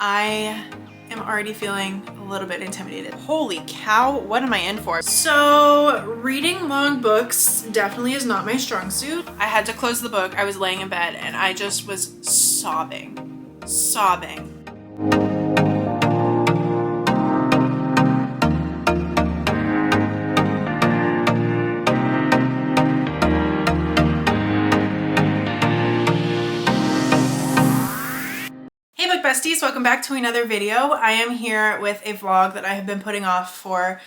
I am already feeling a little bit intimidated. Holy cow, what am I in for? So reading long books definitely is not my strong suit. I had to close the book. I was laying in bed and I just was sobbing. Hey book besties, welcome back to another video. I am here with a vlog that I have been putting off for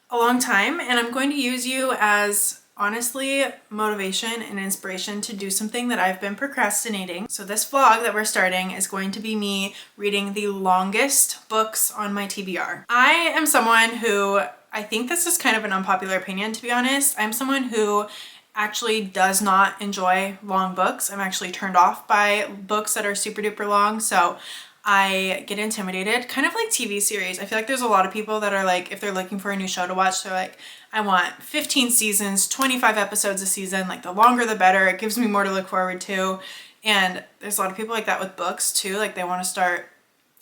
a long time, and I'm going to use you as honestly motivation and inspiration to do something that I've been procrastinating. So this vlog that we're starting is going to be me reading the longest books on my TBR. I am someone who, I think this is kind of an unpopular opinion to be honest, I'm someone who actually does not enjoy long books. I'm actually turned off by books that are super duper long, so I get intimidated, kind of like TV series. I feel like there's a lot of people that are like, if they're looking for a new show to watch, they're like, I want 15 seasons, 25 episodes a season, like the longer the better, it gives me more to look forward to. And there's a lot of people like that with books too, like they want to start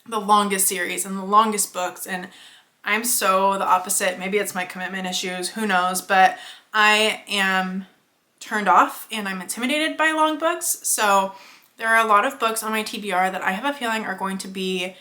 the longest series and the longest books, and I'm so the opposite. Maybe it's my commitment issues, who knows, but I am turned off and I'm intimidated by long books. So there are a lot of books on my TBR that I have a feeling are going to be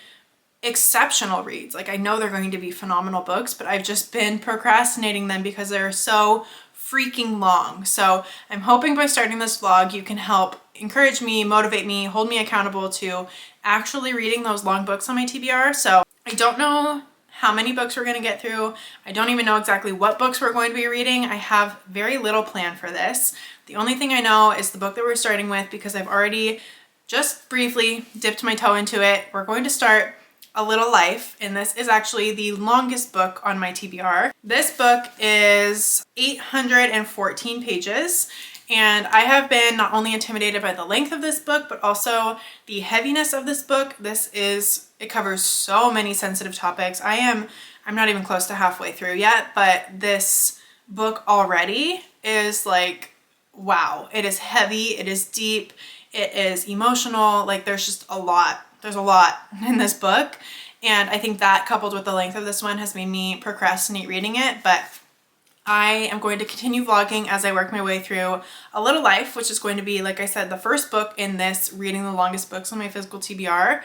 exceptional reads. Like I know they're going to be phenomenal books, but I've just been procrastinating them because they're so freaking long. So I'm hoping by starting this vlog, you can help encourage me, motivate me, hold me accountable to actually reading those long books on my TBR. So I don't know how many books we're going to get through. I don't even know exactly what books we're going to be reading. I have very little plan for this. The only thing I know is the book that we're starting with because I've already just briefly dipped my toe into it. We're going to start A Little Life, and this is actually the longest book on my TBR. This book is 814 pages, and I have been not only intimidated by the length of this book, but also the heaviness of this book. It covers so many sensitive topics. I'm not even close to halfway through yet, but this book already is like, wow, it is heavy, it is deep, it is emotional, like there's just a lot. There's a lot in this book, and I think that coupled with the length of this one has made me procrastinate reading it, but I am going to continue vlogging as I work my way through A Little Life, which is going to be, like I said, the first book in this reading the longest books on my physical TBR.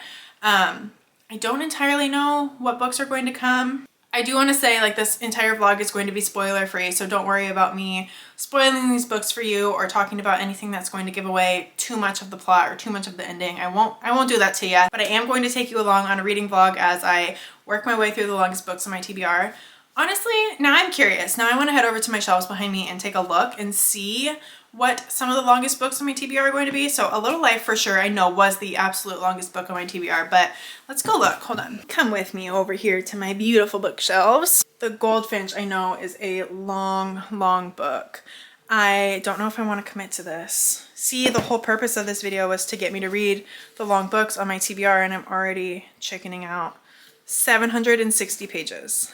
I don't entirely know what books are going to come. I do want to say like this entire vlog is going to be spoiler free, so don't worry about me spoiling these books for you or talking about anything that's going to give away too much of the plot or too much of the ending. I won't do that to you, but I am going to take you along on a reading vlog as I work my way through the longest books on my TBR. Honestly, now I'm curious. Now I want to head over to my shelves behind me and take a look and see what some of the longest books on my TBR are going to be. So A Little Life for sure I know was the absolute longest book on my TBR, but let's go look. Hold on. Come with me over here to my beautiful bookshelves. The Goldfinch I know is a long, long book. I don't know if I want to commit to this. See, the whole purpose of this video was to get me to read the long books on my TBR, and I'm already chickening out. 760 pages.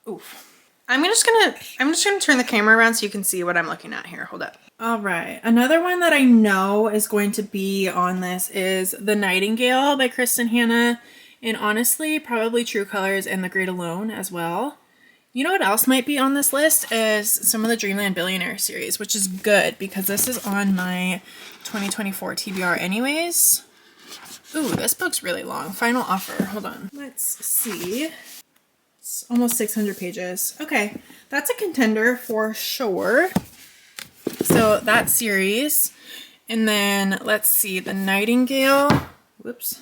Oof. I'm just gonna turn the camera around so you can see what I'm looking at here. Hold up. All right. Another one that I know is going to be on this is The Nightingale by Kristen Hanna, and honestly, probably True Colors and The Great Alone as well. You know what else might be on this list is some of the Dreamland Billionaire series, which is good because this is on my 2024 TBR anyways. Ooh, this book's really long. Final Offer. Hold on. Let's see. It's almost 600 pages. Okay, that's a contender for sure. So that series. And then let's see, The Nightingale. Whoops.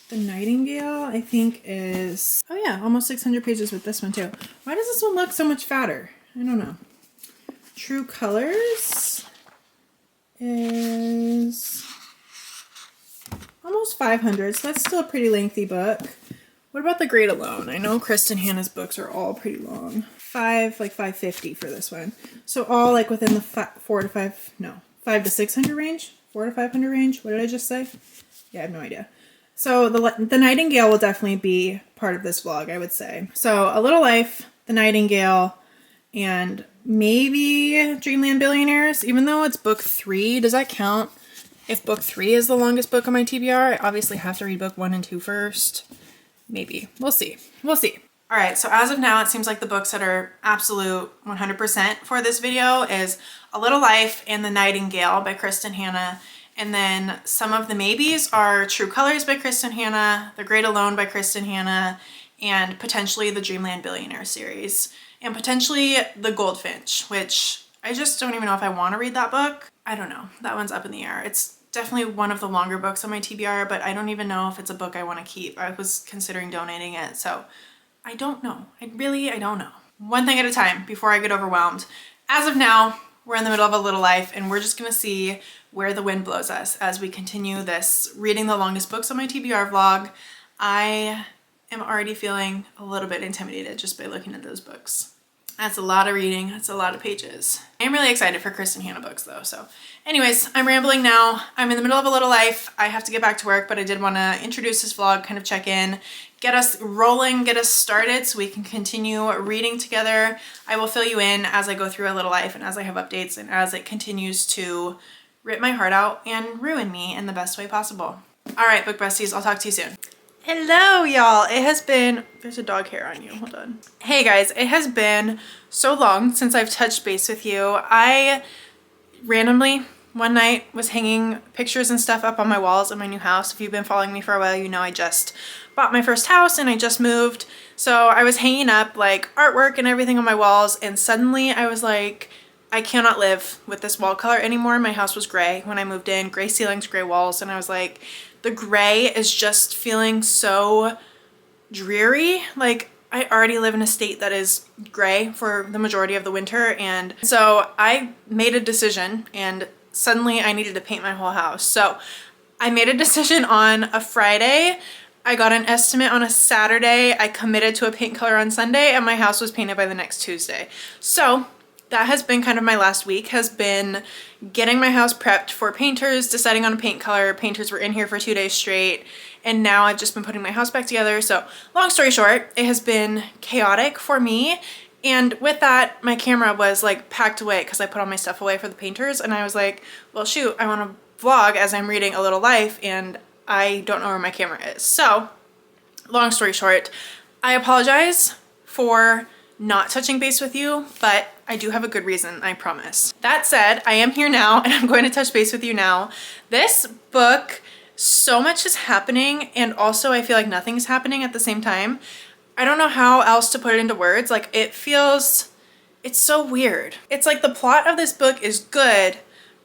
The Nightingale, I think is, oh yeah, almost 600 pages with this one too. Why does this one look so much fatter? I don't know. True Colors is almost 500, so that's still a pretty lengthy book. What about The Great Alone? I know Kristen Hanna's books are all pretty long. 550 for this one. So all like within the 5 to 600 range? 4 to 500 range? What did I just say? Yeah, I have no idea. So the Nightingale will definitely be part of this vlog, I would say. So A Little Life, The Nightingale, and maybe Dreamland Billionaires, even though it's book 3. Does that count If book 3 is the longest book on my TBR, I obviously have to read book 1 and 2 first. Maybe. We'll see. We'll see. All right, so as of now, it seems like the books that are absolute 100% for this video is A Little Life and The Nightingale by Kristen Hanna. And then some of the maybes are True Colors by Kristen Hanna, The Great Alone by Kristen Hanna, and potentially the Dreamland Billionaire series. And potentially The Goldfinch, which I just don't even know if I want to read that book. I don't know. That one's up in the air. It's definitely one of the longer books on my TBR, but I don't even know if it's a book I want to keep. I was considering donating it, so I don't know. I don't know. One thing at a time before I get overwhelmed. As of now, we're in the middle of A Little Life, and we're just gonna see where the wind blows us as we continue this reading the longest books on my TBR vlog. I am already feeling a little bit intimidated just by looking at those books. That's a lot of reading. That's a lot of pages. I'm really excited for Kristen Hanna books though. So anyways, I'm rambling now. I'm in the middle of A Little Life. I have to get back to work, but I did want to introduce this vlog, kind of check in, get us rolling, get us started so we can continue reading together. I will fill you in as I go through A Little Life and as I have updates and as it continues to rip my heart out and ruin me in the best way possible. All right, book besties, I'll talk to you soon. Hello, y'all. It has been, there's a dog hair on you. Hold on. Hey guys, it has been so long since I've touched base with you. I randomly one night was hanging pictures and stuff up on my walls in my new house. If you've been following me for a while, you know I just bought my first house and I just moved. So I was hanging up like artwork and everything on my walls, and suddenly I was like, I cannot live with this wall color anymore. My house was gray when I moved in, gray ceilings, gray walls, and I was like, the gray is just feeling so dreary. Like I already live in a state that is gray for the majority of the winter, and so I made a decision and suddenly I needed to paint my whole house. So I made a decision on a Friday. I got an estimate on a Saturday. I committed to a paint color on Sunday, and my house was painted by the next Tuesday. So that has been kind of my last week, has been getting my house prepped for painters, deciding on a paint color. Painters were in here for 2 days straight, and now I've just been putting my house back together. So long story short, it has been chaotic for me. And with that, my camera was like packed away because I put all my stuff away for the painters, and I was like, well shoot, I want to vlog as I'm reading A Little Life and I don't know where my camera is. So long story short, I apologize for not touching base with you, but I do have a good reason, I promise. That said, I am here now and I'm going to touch base with you now. This book, so much is happening, and also I feel like nothing's happening at the same time. I don't know how else to put it into words. Like it's so weird. It's like the plot of this book is good,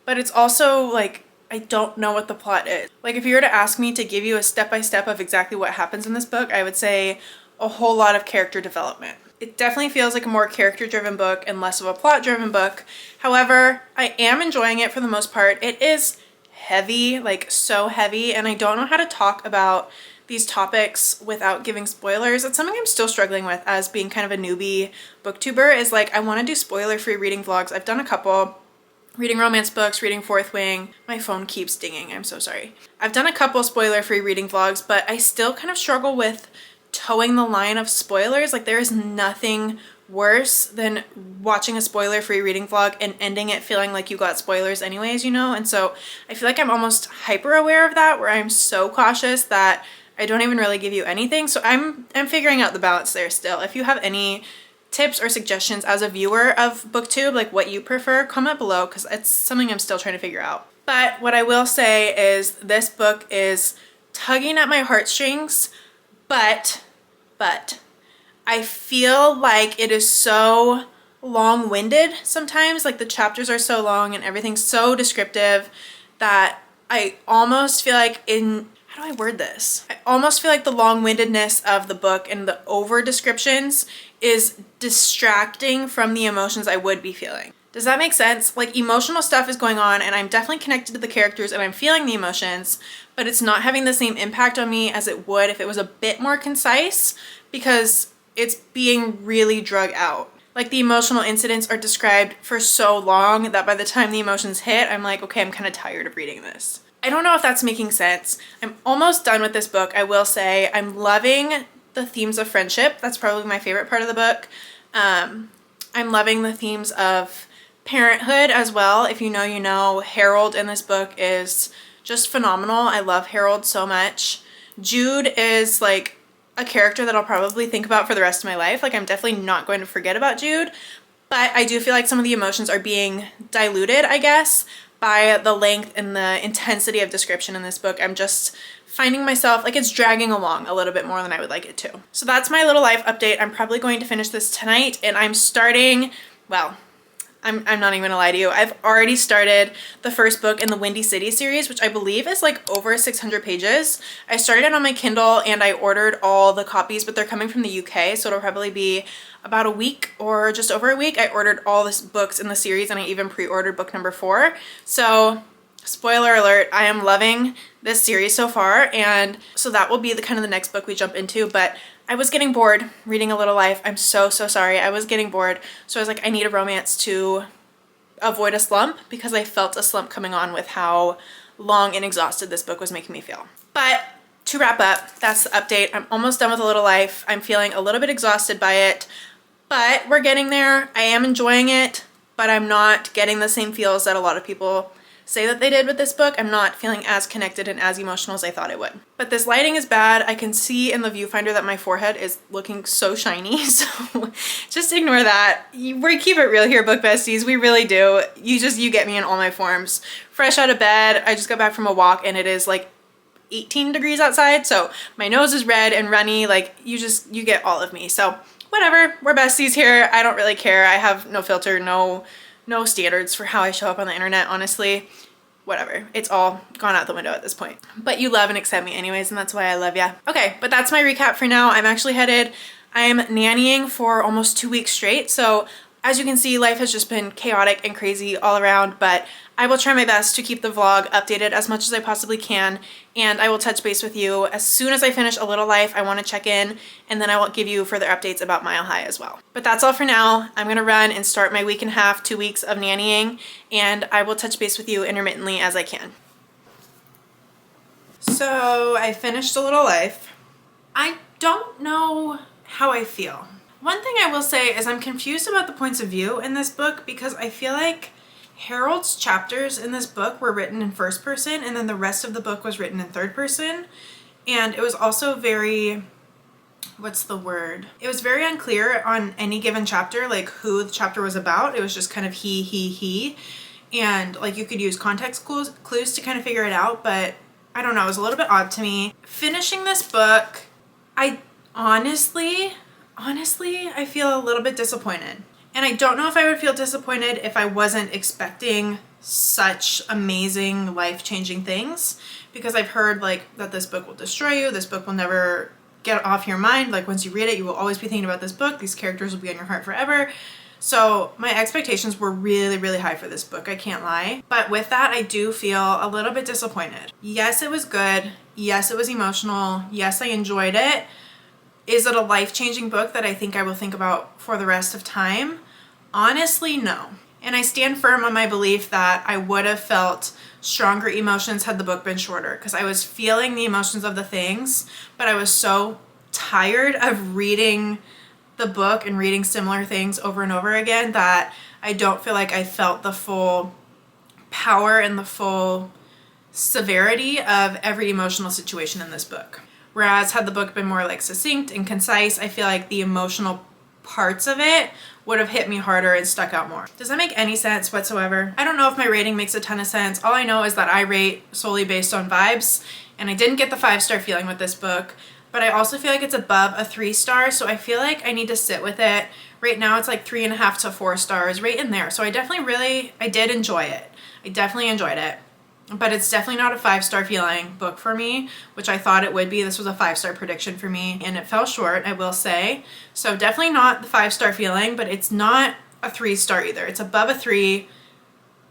but it's also like, I don't know what the plot is. Like if you were to ask me to give you a step-by-step of exactly what happens in this book, I would say a whole lot of character development. It definitely feels like a more character-driven book and less of a plot-driven book. However, I am enjoying it for the most part. It is heavy, like so heavy, and I don't know how to talk about these topics without giving spoilers. It's something I'm still struggling with as being kind of a newbie booktuber, is like I want to do spoiler-free reading vlogs. I've done a couple. Reading romance books, reading Fourth Wing. My phone keeps dinging, I'm so sorry. I've done a couple spoiler-free reading vlogs, but I still kind of struggle with towing the line of spoilers. Like there is nothing worse than watching a spoiler-free reading vlog and ending it feeling like you got spoilers anyways, you know? And so I feel like I'm almost hyper aware of that, where I'm so cautious that I don't even really give you anything. So I'm figuring out the balance there still. If you have any tips or suggestions as a viewer of BookTube, like what you prefer, comment below, because it's something I'm still trying to figure out. But what I will say is this book is tugging at my heartstrings, but I feel like it is so long-winded sometimes. Like the chapters are so long and everything's so descriptive that I almost feel like how do I word this? I almost feel like the long-windedness of the book and the over descriptions is distracting from the emotions I would be feeling. Does that make sense? Like emotional stuff is going on and I'm definitely connected to the characters and I'm feeling the emotions, but it's not having the same impact on me as it would if it was a bit more concise, because it's being really drug out. Like the emotional incidents are described for so long that by the time the emotions hit, I'm like, okay, I'm kind of tired of reading this. I don't know if that's making sense. I'm almost done with this book. I will say I'm loving the themes of friendship. That's probably my favorite part of the book. I'm loving the themes of parenthood as well. If you know, you know. Harold in this book is just phenomenal. I love Harold so much. Jude is like a character that I'll probably think about for the rest of my life. Like I'm definitely not going to forget about Jude, but I do feel like some of the emotions are being diluted, I guess, by the length and the intensity of description in this book. I'm just finding myself, like, it's dragging along a little bit more than I would like it to. So that's my little life update. I'm probably going to finish this tonight, and I'm starting, well, I'm not even gonna lie to you. I've already started the first book in the Windy City series, which I believe is like over 600 pages. I started it on my Kindle and I ordered all the copies, but they're coming from the UK, so it'll probably be about a week or just over a week. I ordered all the books in the series and I even pre-ordered book number 4. So spoiler alert, I am loving this series so far, and so that will be the kind of the next book we jump into. But I was getting bored reading A Little Life. I'm so sorry. I was getting bored. So I was like, I need a romance to avoid a slump, because I felt a slump coming on with how long and exhausted this book was making me feel. But to wrap up, that's the update. I'm almost done with A Little Life. I'm feeling a little bit exhausted by it, but we're getting there. I am enjoying it, but I'm not getting the same feels that a lot of people say that they did with this book. I'm not feeling as connected and as emotional as I thought it would. But this lighting is bad. I can see in the viewfinder that my forehead is looking so shiny, so just ignore that. We keep it real here, book besties. We really do. You get me in all my forms. Fresh out of bed. I just got back from a walk and it is like 18 degrees outside, so my nose is red and runny. Like you get all of me. So whatever, we're besties here. I don't really care. I have no filter, no standards for how I show up on the internet, honestly. Whatever, it's all gone out the window at this point. But you love and accept me anyways, and that's why I love ya. Okay, but that's my recap for now. I'm nannying for almost 2 weeks straight, so as you can see, life has just been chaotic and crazy all around, but I will try my best to keep the vlog updated as much as I possibly can, and I will touch base with you as soon as I finish A Little Life. I want to check in, and then I will give you further updates about Mile High as well. But that's all for now. I'm gonna run and start my week and a half, 2 weeks of nannying, and I will touch base with you intermittently as I can. So I finished A Little Life. I don't know how I feel. One thing I will say is I'm confused about the points of view in this book, because I feel like Harold's chapters in this book were written in first person and then the rest of the book was written in third person. And it was also very, what's the word? It was very unclear on any given chapter, like who the chapter was about. It was just kind of he. And like you could use context clues to kind of figure it out, but I don't know, it was a little bit odd to me. Finishing this book, I honestly, I feel a little bit disappointed. And I don't know if I would feel disappointed if I wasn't expecting such amazing, life-changing things, because I've heard like that this book will destroy you, this book will never get off your mind, like once you read it you will always be thinking about this book, these characters will be on your heart forever. So my expectations were really high for this book, I can't lie. But with that, I do feel a little bit disappointed. Yes, it was good. Yes, it was emotional. Yes, I enjoyed it. Is it a life-changing book that I think I will think about for the rest of time? Honestly, no. And I stand firm on my belief that I would have felt stronger emotions had the book been shorter, because I was feeling the emotions of the things, but I was so tired of reading the book and reading similar things over and over again that I don't feel like I felt the full power and the full severity of every emotional situation in this book. Whereas had the book been more like succinct and concise, I feel like the emotional parts of it would have hit me harder and stuck out more. Does that make any sense whatsoever? I don't know if my rating makes a ton of sense. All I know is that I rate solely based on vibes, and I didn't get the 5-star feeling with this book, but I also feel like it's above a 3-star, so I feel like I need to sit with it. Right now it's like 3.5 to 4 stars, right in there. So I did enjoy it. I definitely enjoyed it. But it's definitely not a 5-star feeling book for me, which I thought it would be. This was a 5-star prediction for me, and it fell short, I will say. So definitely not the 5-star feeling, but it's not a 3-star either. It's above a 3,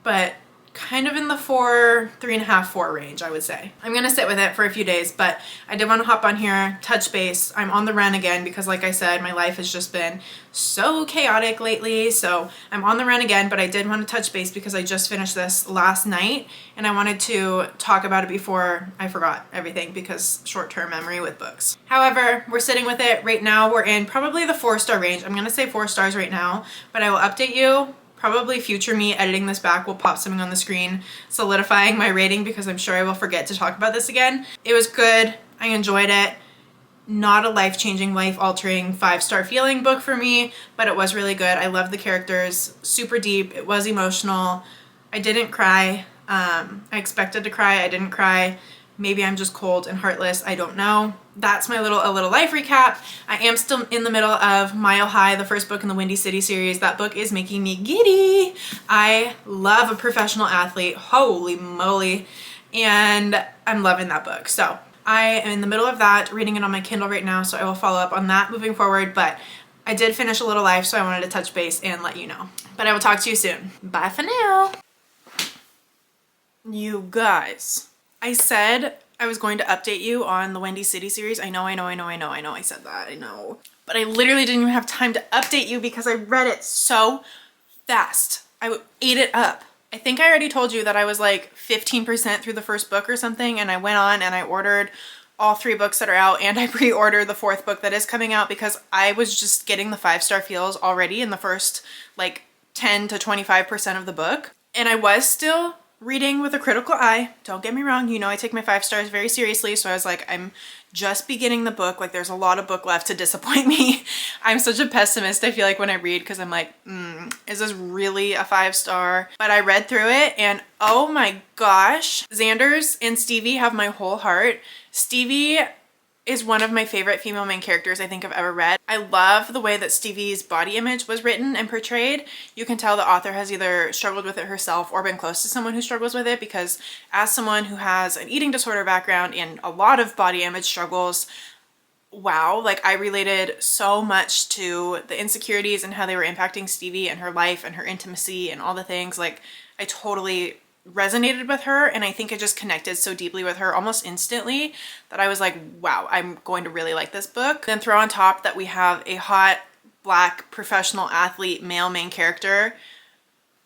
but kind of in the 4, 3.5, 4 range, I would say. I'm gonna sit with it for a few days, but I did want to hop on here, touch base. I'm on the run again because, like I said, my life has just been so chaotic lately, so I'm on the run again, but I did want to touch base because I just finished this last night and I wanted to talk about it before I forgot everything, because short-term memory with books. However, we're sitting with it right now. We're in probably the 4-star range. I'm gonna say 4 stars right now, but I will update you Probably future me editing this back will pop something on the screen solidifying my rating because I'm sure I will forget to talk about this again. It was good. I enjoyed it. Not a life-changing, life-altering 5-star feeling book for me, but it was really good. I loved the characters, super deep. It was emotional. I didn't cry. I expected to cry. I didn't cry. Maybe I'm just cold and heartless. I don't know. That's my a little life recap. I am still in the middle of Mile High, the first book in the Windy City series. That book is making me giddy. I love a professional athlete. Holy moly. And I'm loving that book. So I am in the middle of that, reading it on my Kindle right now, so I will follow up on that moving forward, but I did finish A Little Life, so I wanted to touch base and let you know. But I will talk to you soon. Bye for now. You guys, I said I was going to update you on the Windy City series. I know I said that, I know. But I literally didn't even have time to update you because I read it so fast. I ate it up. I think I already told you that I was like 15% through the first book or something, and I went on and I ordered all 3 books that are out, and I pre-ordered the 4th book that is coming out because I was just getting the 5-star feels already in the first like 10 to 25% of the book. And I was still reading with a critical eye. Don't get me wrong, you know I take my 5 stars very seriously, so I was like, I'm just beginning the book, like there's a lot of book left to disappoint me. I'm such a pessimist, I feel like, when I read, because I'm like, is this really a 5-star? But I read through it and oh my gosh, Xander's and Stevie have my whole heart. Stevie is one of my favorite female main characters I think I've ever read. I love the way that Stevie's body image was written and portrayed. You can tell the author has either struggled with it herself or been close to someone who struggles with it, because as someone who has an eating disorder background and a lot of body image struggles, wow, like I related so much to the insecurities and how they were impacting Stevie and her life and her intimacy and all the things. Like I totally resonated with her, and I think I just connected so deeply with her almost instantly that I was like, wow, I'm going to really like this book. Then throw on top that we have a hot black professional athlete male main character.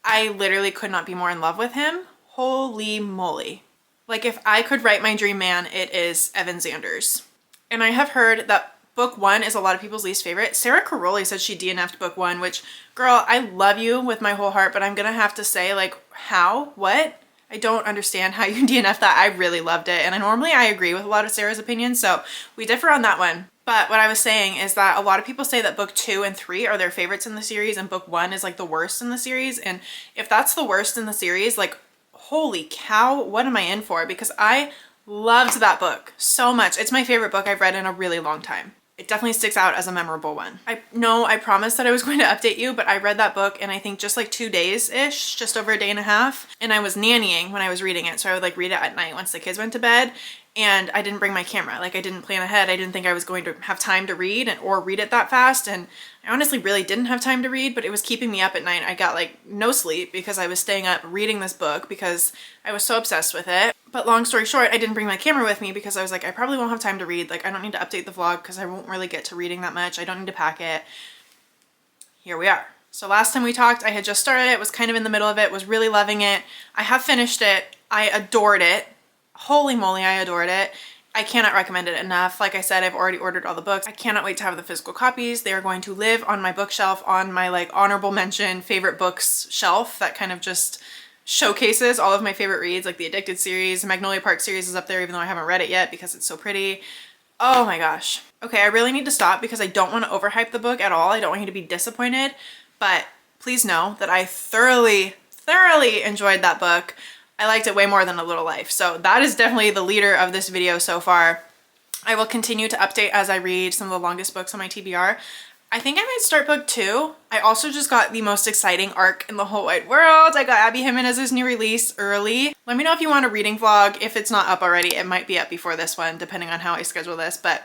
I literally could not be more in love with him. Holy moly. Like if I could write my dream man, it is Evan Xanders. And I have heard that book 1 is a lot of people's least favorite. Sarah Caroli said she DNF'd book 1, which, girl, I love you with my whole heart, but I'm gonna have to say, like, how? What? I don't understand how you DNF that. I really loved it, and normally I agree with a lot of Sarah's opinions, so we differ on that one. But what I was saying is that a lot of people say that book 2 and 3 are their favorites in the series, and book 1 is like the worst in the series. And if that's the worst in the series, like, holy cow, what am I in for? Because I loved that book so much. It's my favorite book I've read in a really long time. It definitely sticks out as a memorable one. I know I promised that I was going to update you, but I read that book in I think just like 2 days-ish, just over a day and a half. And I was nannying when I was reading it, so I would like read it at night once the kids went to bed. And I didn't bring my camera. Like I didn't plan ahead. I didn't think I was going to have time to read or read it that fast. And I honestly really didn't have time to read, but it was keeping me up at night. I got like no sleep because I was staying up reading this book because I was so obsessed with it. But long story short, I didn't bring my camera with me because I was like, I probably won't have time to read. Like I don't need to update the vlog because I won't really get to reading that much. I don't need to pack it. Here we are. So last time we talked, I had just started it, was kind of in the middle of it, was really loving it. I have finished it. I adored it. Holy moly, I adored it. I cannot recommend it enough. Like I said, I've already ordered all the books. I cannot wait to have the physical copies. They are going to live on my bookshelf, on my like honorable mention favorite books shelf that kind of just showcases all of my favorite reads, like the Addicted series. The Magnolia Park series is up there even though I haven't read it yet because it's so pretty. Oh my gosh. Okay, I really need to stop because I don't want to overhype the book at all. I don't want you to be disappointed, but please know that I thoroughly enjoyed that book. I liked it way more than A Little Life. So that is definitely the leader of this video so far. I will continue to update as I read some of the longest books on my TBR. I think I might start book 2. I also just got the most exciting arc in the whole wide world. I got Abby Jimenez's new release early. Let me know if you want a reading vlog. If it's not up already, it might be up before this one, depending on how I schedule this. But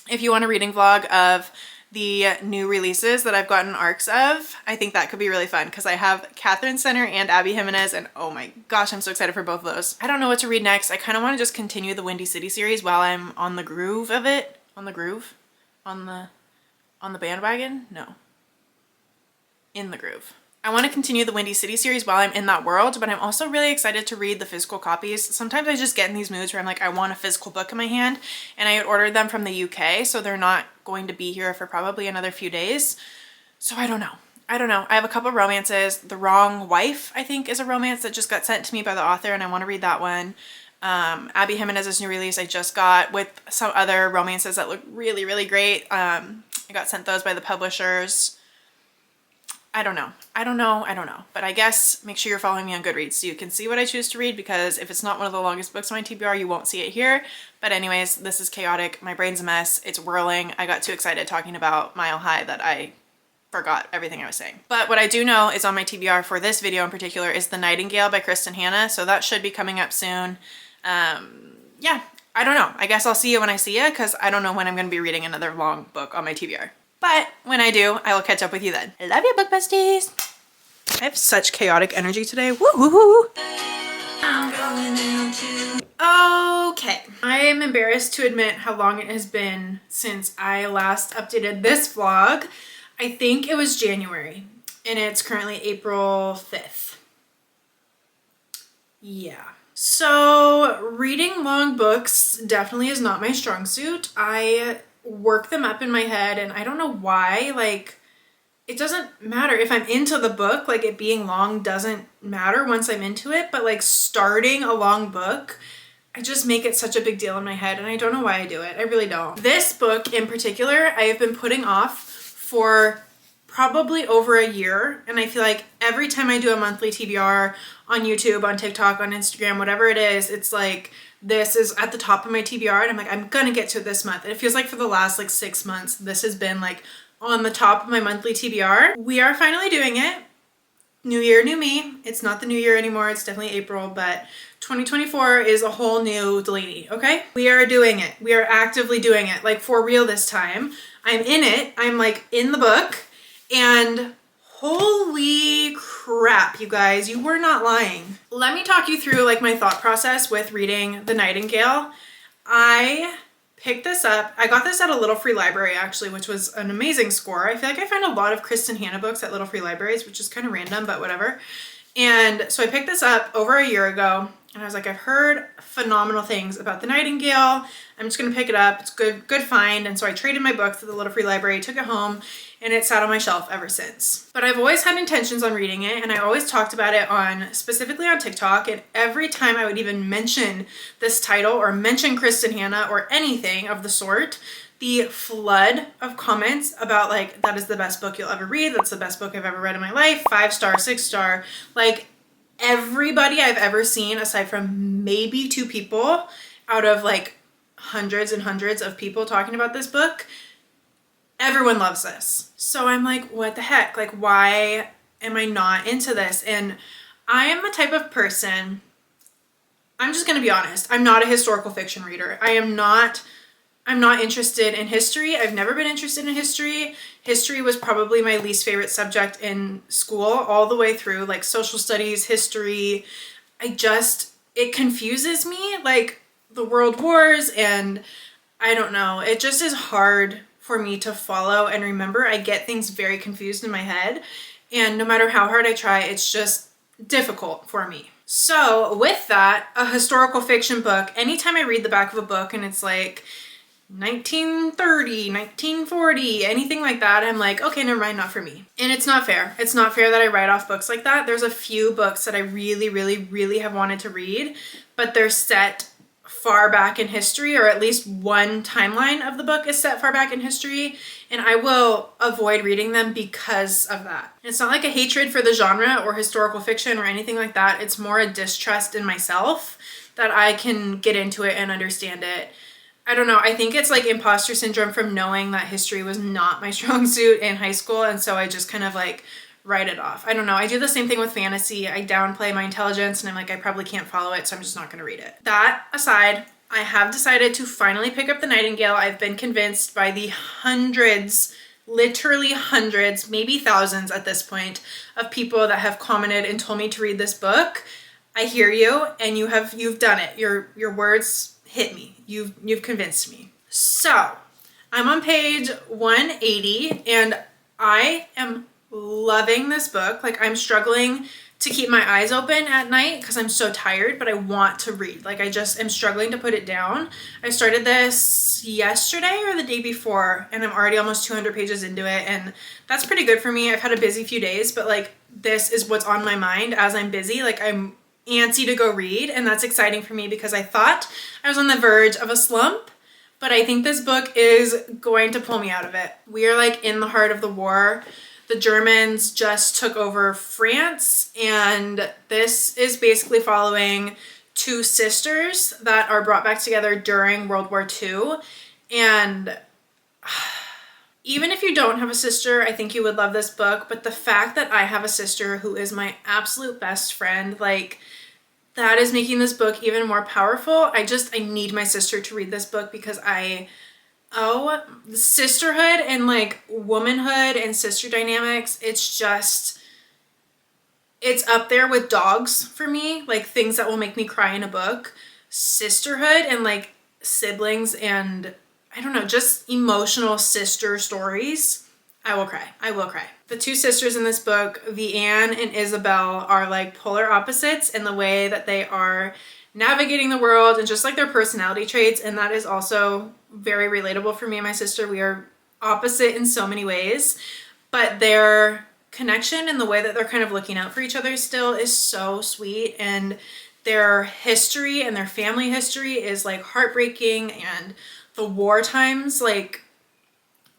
if you want a reading vlog of the new releases that I've gotten arcs of, I think that could be really fun because I have Catherine Center and Abby Jimenez, and oh my gosh, I'm so excited for both of those. I don't know what to read next. I kind of want to just continue the Windy City series while I'm on the groove of it. On the groove? On the bandwagon? No. In the groove. I want to continue the Windy City series while I'm in that world, but I'm also really excited to read the physical copies. Sometimes I just get in these moods where I'm like, I want a physical book in my hand, and I had ordered them from the UK, so they're not going to be here for probably another few days. So I don't know. I don't know. I have a couple romances. The Wrong Wife, I think, is a romance that just got sent to me by the author, and I want to read that one. Abby Jimenez's new release I just got, with some other romances that look really, really great. I got sent those by the publishers. I don't know. But I guess make sure you're following me on Goodreads so you can see what I choose to read, because if it's not one of the longest books on my TBR, you won't see it here. But anyways, this is chaotic. My brain's a mess. It's whirling. I got too excited talking about Mile High that I forgot everything I was saying. But what I do know is on my TBR for this video in particular is The Nightingale by Kristen Hanna. So that should be coming up soon. Yeah, I don't know. I guess I'll see you when I see you, because I don't know when I'm going to be reading another long book on my TBR. But when I do, I will catch up with you then. Love you, book besties. I have such chaotic energy today. Woo-hoo-hoo. Okay, I am embarrassed to admit how long it has been since I last updated this vlog. I think it was January, and it's currently April 5th. Yeah. So reading long books definitely is not my strong suit. I work them up in my head, and I don't know why. Like, it doesn't matter if I'm into the book, like it being long doesn't matter once I'm into it, but like starting a long book, I just make it such a big deal in my head, and I don't know why I do it. I really don't. This book in particular, I have been putting off for probably over a year, and I feel like every time I do a monthly TBR on YouTube, on TikTok, on Instagram, whatever it is, it's like this is at the top of my TBR, and I'm like, I'm gonna get to it this month. And it feels like for the last like 6 months, this has been like on the top of my monthly TBR. We are finally doing it. New year, new me. It's not the new year anymore. It's definitely April, but 2024 is a whole new Delaney, okay? We are doing it. We are actively doing it, like for real this time. I'm in it. I'm like in the book, and holy crap, you guys, you were not lying. Let me talk you through like my thought process with reading The Nightingale. I picked this up. I got this at a Little Free Library actually, which was an amazing score. I feel like I find a lot of Kristen Hanna books at Little Free Libraries, which is kind of random, but whatever. And so I picked this up over a year ago, and I was like, I've heard phenomenal things about The Nightingale. I'm just gonna pick it up. It's good find. And so I traded my books at the Little Free Library, took it home, and it sat on my shelf ever since. But I've always had intentions on reading it, and I always talked about it specifically on TikTok, and every time I would even mention this title or mention Kristen Hanna or anything of the sort, the flood of comments about like, that is the best book you'll ever read, that's the best book I've ever read in my life, 5-star, 6-star, like everybody I've ever seen, aside from maybe 2 people out of like hundreds and hundreds of people talking about this book, everyone loves this. So I'm like, what the heck? Like, why am I not into this? And I am the type of person, I'm just gonna be honest, I'm not a historical fiction reader. I'm not interested in history. I've never been interested in history. History was probably my least favorite subject in school all the way through, like social studies, history. It confuses me, like the world wars, and I don't know, it just is hard for me to follow and remember. I get things very confused in my head, and no matter how hard I try, it's just difficult for me. So with that, a historical fiction book, anytime I read the back of a book and it's like 1930, 1940, anything like that, I'm like, okay, never mind, not for me. And it's not fair. It's not fair that I write off books like that. There's a few books that I really, really, really have wanted to read, but they're set far back in history, or at least one timeline of the book is set far back in history, and I will avoid reading them because of that. It's not like a hatred for the genre or historical fiction or anything like that. It's more a distrust in myself that I can get into it and understand it. I don't know, I think it's like imposter syndrome from knowing that history was not my strong suit in high school, and so I just kind of like write it off. I don't know, I do the same thing with fantasy. I downplay my intelligence, and I'm like, I probably can't follow it, so I'm just not gonna read it. That aside, I have decided to finally pick up The Nightingale. I've been convinced by the hundreds, literally hundreds, maybe thousands at this point, of people that have commented and told me to read this book. I hear you, and you've done it. Your words hit me. You've convinced me. So I'm on page 180, and I am loving this book. Like, I'm struggling to keep my eyes open at night because I'm so tired, but I want to read. Like I just am struggling to put it down. I started this yesterday or the day before, and I'm already almost 200 pages into it, and that's pretty good for me. I've had a busy few days, but like this is what's on my mind as I'm busy. Like I'm antsy to go read, and that's exciting for me because I thought I was on the verge of a slump, but I think this book is going to pull me out of it. We are like in the heart of the war. The Germans just took over France, and this is basically following two sisters that are brought back together during World War II. And even if you don't have a sister, I think you would love this book. But the fact that I have a sister who is my absolute best friend, like that is making this book even more powerful. I need my sister to read this book because sisterhood and like womanhood and sister dynamics, it's up there with dogs for me, like things that will make me cry in a book. Sisterhood and like siblings and I don't know, just emotional sister stories. I will cry. The two sisters in this book, Vianne and Isabel, are like polar opposites in the way that they are navigating the world and just like their personality traits, and that is also very relatable for me and my sister. We are opposite in so many ways, but their connection and the way that they're kind of looking out for each other still is so sweet, and their history and their family history is like heartbreaking, and the war times, like,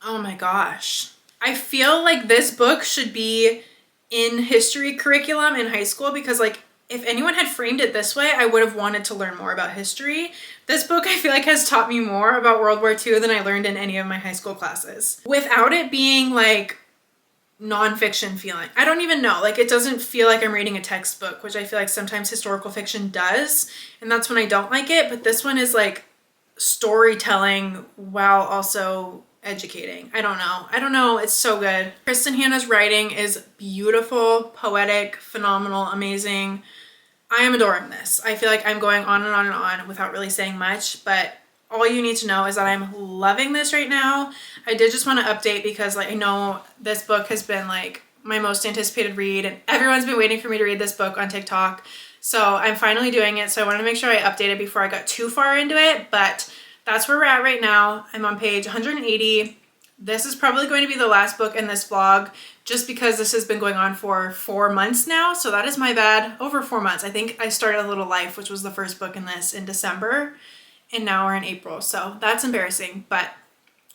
oh my gosh. I feel like this book should be in history curriculum in high school because like if anyone had framed it this way, I would have wanted to learn more about history. This book I feel like has taught me more about World War II than I learned in any of my high school classes. Without it being like nonfiction feeling. I don't even know. Like it doesn't feel like I'm reading a textbook, which I feel like sometimes historical fiction does. And that's when I don't like it. But this one is like storytelling while also educating. I don't know. It's so good. Kristen Hanna's writing is beautiful, poetic, phenomenal, amazing. I am adoring this. I feel like I'm going on and on and on without really saying much, but all you need to know is that I'm loving this right now. I did just want to update because like I know this book has been like my most anticipated read and everyone's been waiting for me to read this book on TikTok. So I'm finally doing it. So I wanted to make sure I updated before I got too far into it, but that's where we're at right now. I'm on page 180. This is probably going to be the last book in this vlog just because this has been going on for 4 months now. So that is my bad. Over 4 months. I think I started A Little Life, which was the first book in this, in December, and now we're in April. So that's embarrassing, but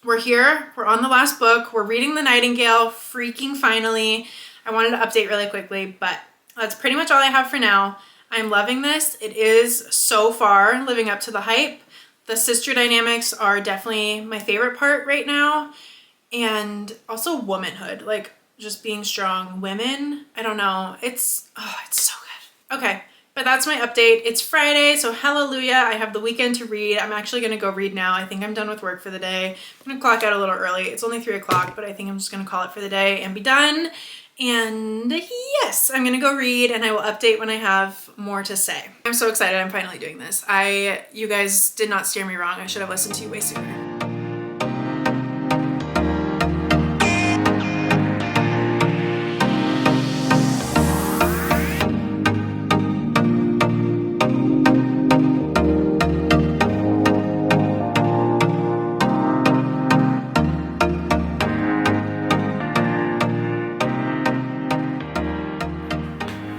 we're here. We're on the last book. We're reading The Nightingale, freaking finally. I wanted to update really quickly, but that's pretty much all I have for now. I'm loving this. It is so far living up to the hype. The sister dynamics are definitely my favorite part right now. And also womanhood, like just being strong women. I don't know. It's so good. Okay, but that's my update. It's Friday, so hallelujah. I have the weekend to read. I'm actually gonna go read now. I think I'm done with work for the day. I'm gonna clock out a little early. It's only 3 o'clock, but I think I'm just gonna call it for the day and be done. And yes, I'm gonna go read and I will update when I have more to say. I'm so excited I'm finally doing this. You guys did not steer me wrong. I should have listened to you way sooner.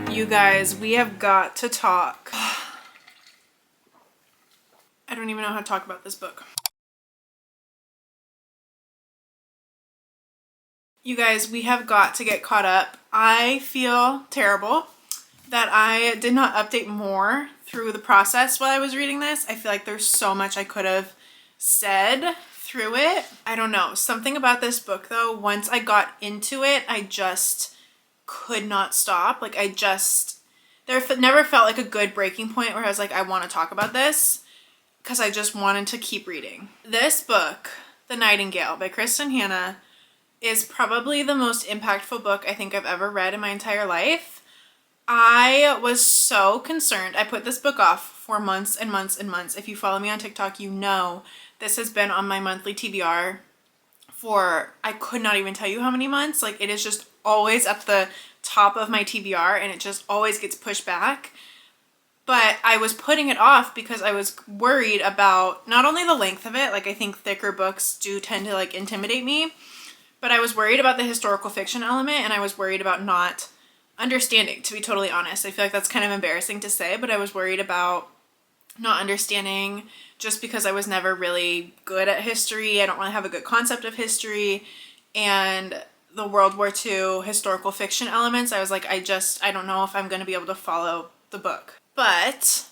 You guys, we have got to talk. I don't even know how to talk about this book. You guys, we have got to get caught up. I feel terrible that I did not update more through the process while I was reading this. I feel like there's so much I could have said through it. I don't know. Something about this book though, once I got into it, I just could not stop. Like there never felt like a good breaking point where I was like, I want to talk about this because I just wanted to keep reading. This book, The Nightingale by Kristen Hanna, is probably the most impactful book I think I've ever read in my entire life. I was so concerned. I put this book off for months and months and months. If you follow me on TikTok, you know this has been on my monthly TBR for, I could not even tell you how many months. Like it is just always at the top of my TBR and it just always gets pushed back. But I was putting it off because I was worried about not only the length of it, like I think thicker books do tend to like intimidate me, but I was worried about the historical fiction element, and I was worried about not understanding, to be totally honest. I feel like that's kind of embarrassing to say, but I was worried about not understanding just because I was never really good at history. I don't really have a good concept of history, and the World War II historical fiction elements, I was like, I don't know if I'm going to be able to follow the book. But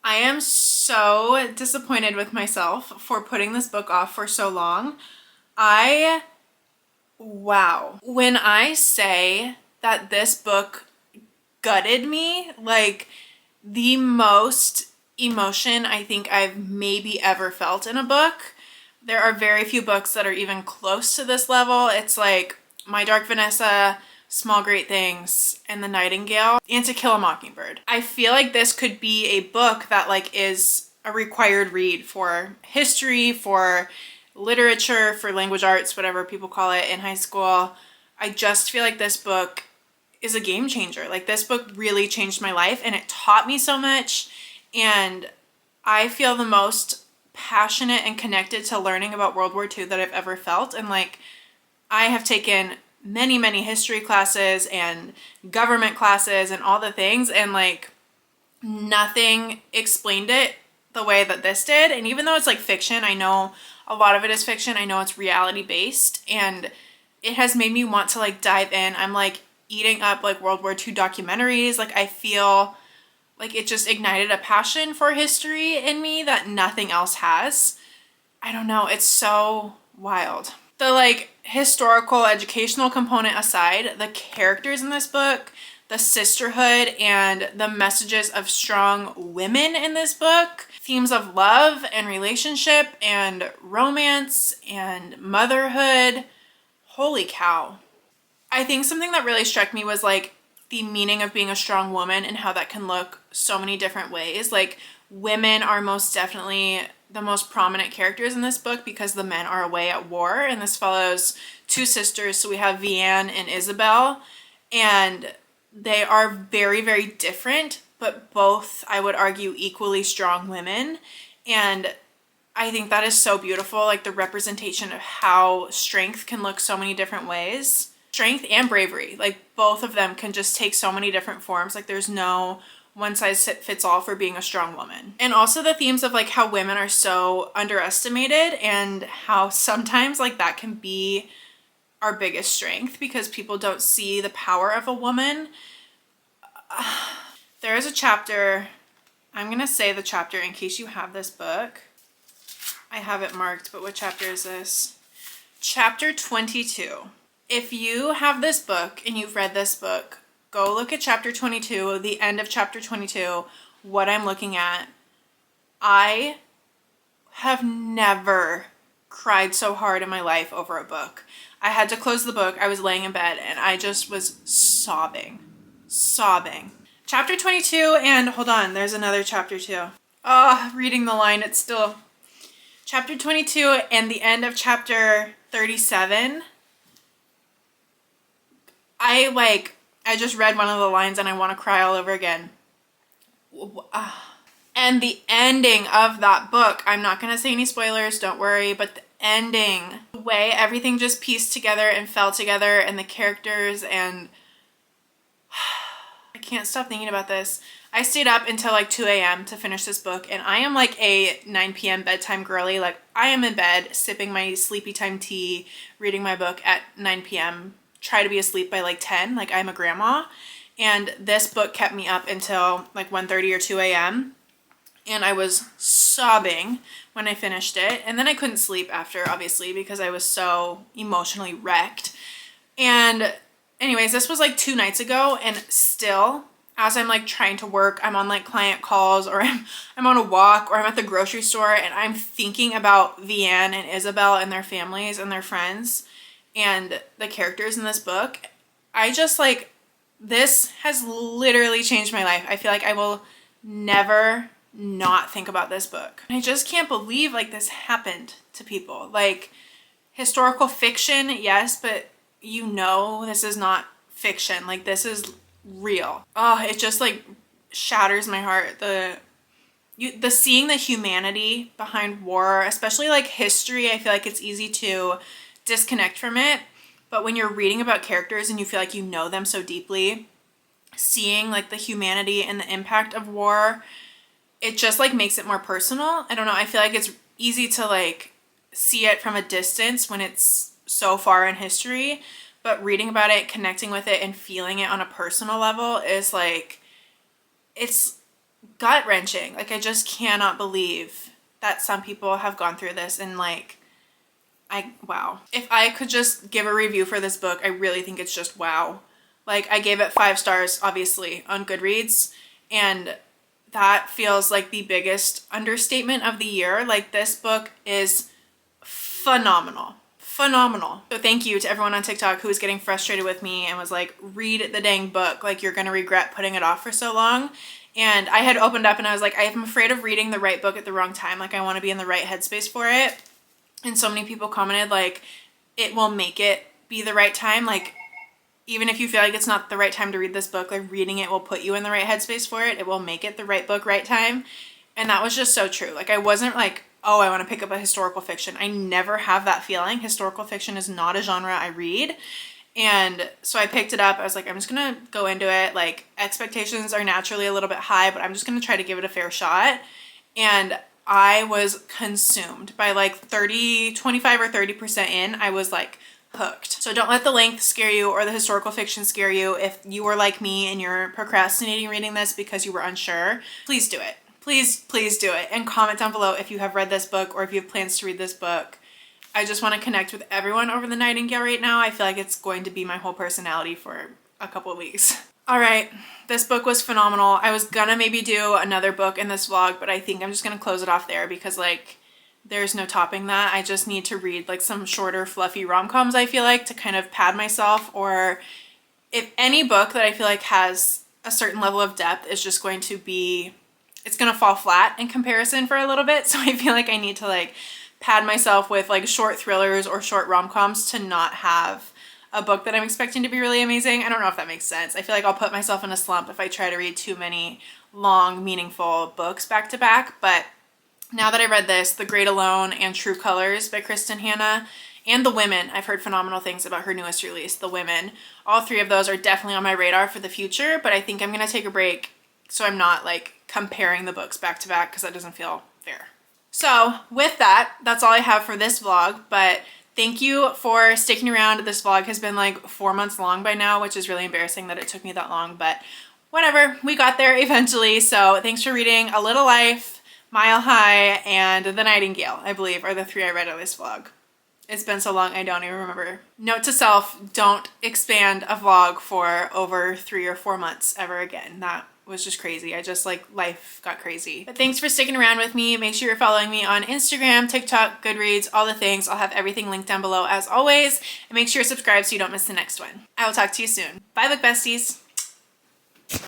I am so disappointed with myself for putting this book off for so long. Wow. When I say that this book gutted me, like the most emotion I think I've maybe ever felt in a book. There are very few books that are even close to this level. It's like My Dark Vanessa, Small Great Things, and The Nightingale, and To Kill a Mockingbird. I feel like this could be a book that like is a required read for history, for literature, for language arts, whatever people call it in high school. I just feel like this book is a game changer. Like this book really changed my life and it taught me so much, and I feel the most passionate and connected to learning about World War II that I've ever felt. And like I have taken many history classes and government classes and all the things, and like nothing explained it the way that this did. And even though it's like fiction, I know a lot of it is fiction, I know it's reality based, and it has made me want to like dive in. I'm like eating up like World War II documentaries. Like I feel like it just ignited a passion for history in me that nothing else has. I don't know, it's so wild. The like historical educational component aside, the characters in this book, the sisterhood and the messages of strong women in this book, themes of love and relationship and romance and motherhood. Holy cow. I think something that really struck me was like the meaning of being a strong woman and how that can look so many different ways. Like women are most definitely the most prominent characters in this book because the men are away at war, and this follows two sisters. So we have Vianne and Isabel, and they are very different, but both, I would argue, equally strong women. And I think that is so beautiful, like the representation of how strength can look so many different ways. Strength and bravery, like both of them can just take so many different forms. Like there's no one size fits all for being a strong woman. And also the themes of like how women are so underestimated and how sometimes like that can be our biggest strength because people don't see the power of a woman. There is a chapter, I'm gonna say the chapter in case you have this book. I have it marked, but what chapter is this? Chapter 22. If you have this book and you've read this book, go look at chapter 22, the end of chapter 22, what I'm looking at. I have never cried so hard in my life over a book. I had to close the book. I was laying in bed and I just was sobbing. Chapter 22, and hold on, there's another chapter too. Oh, reading the line, it's still... Chapter 22 and the end of chapter 37. I just read one of the lines and I want to cry all over again. And the ending of that book, I'm not going to say any spoilers, don't worry, but the ending, the way everything just pieced together and fell together, and the characters, and I can't stop thinking about this. I stayed up until like 2 a.m. to finish this book, and I am like a 9 p.m. bedtime girly. Like I am in bed sipping my sleepy time tea, reading my book at 9 p.m. Try to be asleep by like 10, like I'm a grandma. And this book kept me up until like 1:30 or 2 a.m. And I was sobbing when I finished it. And then I couldn't sleep after, obviously, because I was so emotionally wrecked. And anyways, this was like 2 nights ago, and still, as I'm like trying to work, I'm on like client calls, or I'm on a walk, or I'm at the grocery store, and I'm thinking about Vianne and Isabel and their families and their friends and the characters in this book. I just like, this has literally changed my life. I feel like I will never not think about this book. I just can't believe like this happened to people. Like historical fiction, yes, but you know this is not fiction. Like, this is real. Oh, it just like shatters my heart. The seeing the humanity behind war, especially like history, I feel like it's easy to disconnect from it. But when you're reading about characters and you feel like you know them so deeply, seeing like the humanity and the impact of war, it just like makes it more personal. I don't know. I feel like it's easy to like see it from a distance when it's so far in history, but reading about it, connecting with it, and feeling it on a personal level is like, it's gut-wrenching. Like, I just cannot believe that some people have gone through this, and like, wow. If I could just give a review for this book, I really think it's just wow. Like, I gave it 5 stars, obviously, on Goodreads, and that feels like the biggest understatement of the year. Like, this book is phenomenal. Phenomenal. So thank you to everyone on TikTok who was getting frustrated with me and was like, read the dang book. Like, you're gonna regret putting it off for so long. And I had opened up and I was like, I am afraid of reading the right book at the wrong time. Like, I want to be in the right headspace for it. And so many people commented like, it will make it be the right time. Like, even if you feel like it's not the right time to read this book, like, reading it will put you in the right headspace for it. It will make it the right book, right time. And that was just so true. Like, I wasn't like, oh, I want to pick up a historical fiction. I never have that feeling. Historical fiction is not a genre I read. And so I picked it up. I was like, I'm just going to go into it. Like, expectations are naturally a little bit high, but I'm just going to try to give it a fair shot. And I was consumed by like 25 or 30% in. I was like hooked. So don't let the length scare you or the historical fiction scare you. If you were like me and you're procrastinating reading this because you were unsure, please do it. Please do it. And comment down below if you have read this book or if you have plans to read this book. I just want to connect with everyone over the Nightingale right now. I feel like it's going to be my whole personality for a couple of weeks. All right, this book was phenomenal. I was gonna maybe do another book in this vlog, but I think I'm just gonna close it off there because like, there's no topping that. I just need to read like some shorter fluffy rom-coms, I feel like, to kind of pad myself, or if any book that I feel like has a certain level of depth is just going to be, it's gonna fall flat in comparison for a little bit. So I feel like I need to like pad myself with like short thrillers or short rom-coms to not have a book that I'm expecting to be really amazing. I don't know if that makes sense. I feel like I'll put myself in a slump if I try to read too many long, meaningful books back to back. But now that I read this, The Great Alone and True Colors by Kristen Hanna, and The Women, I've heard phenomenal things about her newest release, The Women. All 3 of those are definitely on my radar for the future, but I think I'm gonna take a break so I'm not like comparing the books back to back because that doesn't feel fair. So with that, that's all I have for this vlog, but thank you for sticking around. This vlog has been like 4 months long by now, which is really embarrassing that it took me that long, but whatever, we got there eventually. So thanks for reading A Little Life, Mile High, and The Nightingale, I believe, are the 3 I read on this vlog. It's been so long, I don't even remember. Note to self, don't expand a vlog for over 3 or 4 months ever again. That was just crazy. I just like, life got crazy. But thanks for sticking around with me. Make sure you're following me on Instagram, TikTok, Goodreads, all the things. I'll have everything linked down below as always. And make sure you're subscribed so you don't miss the next one. I will talk to you soon. Bye, Book Besties.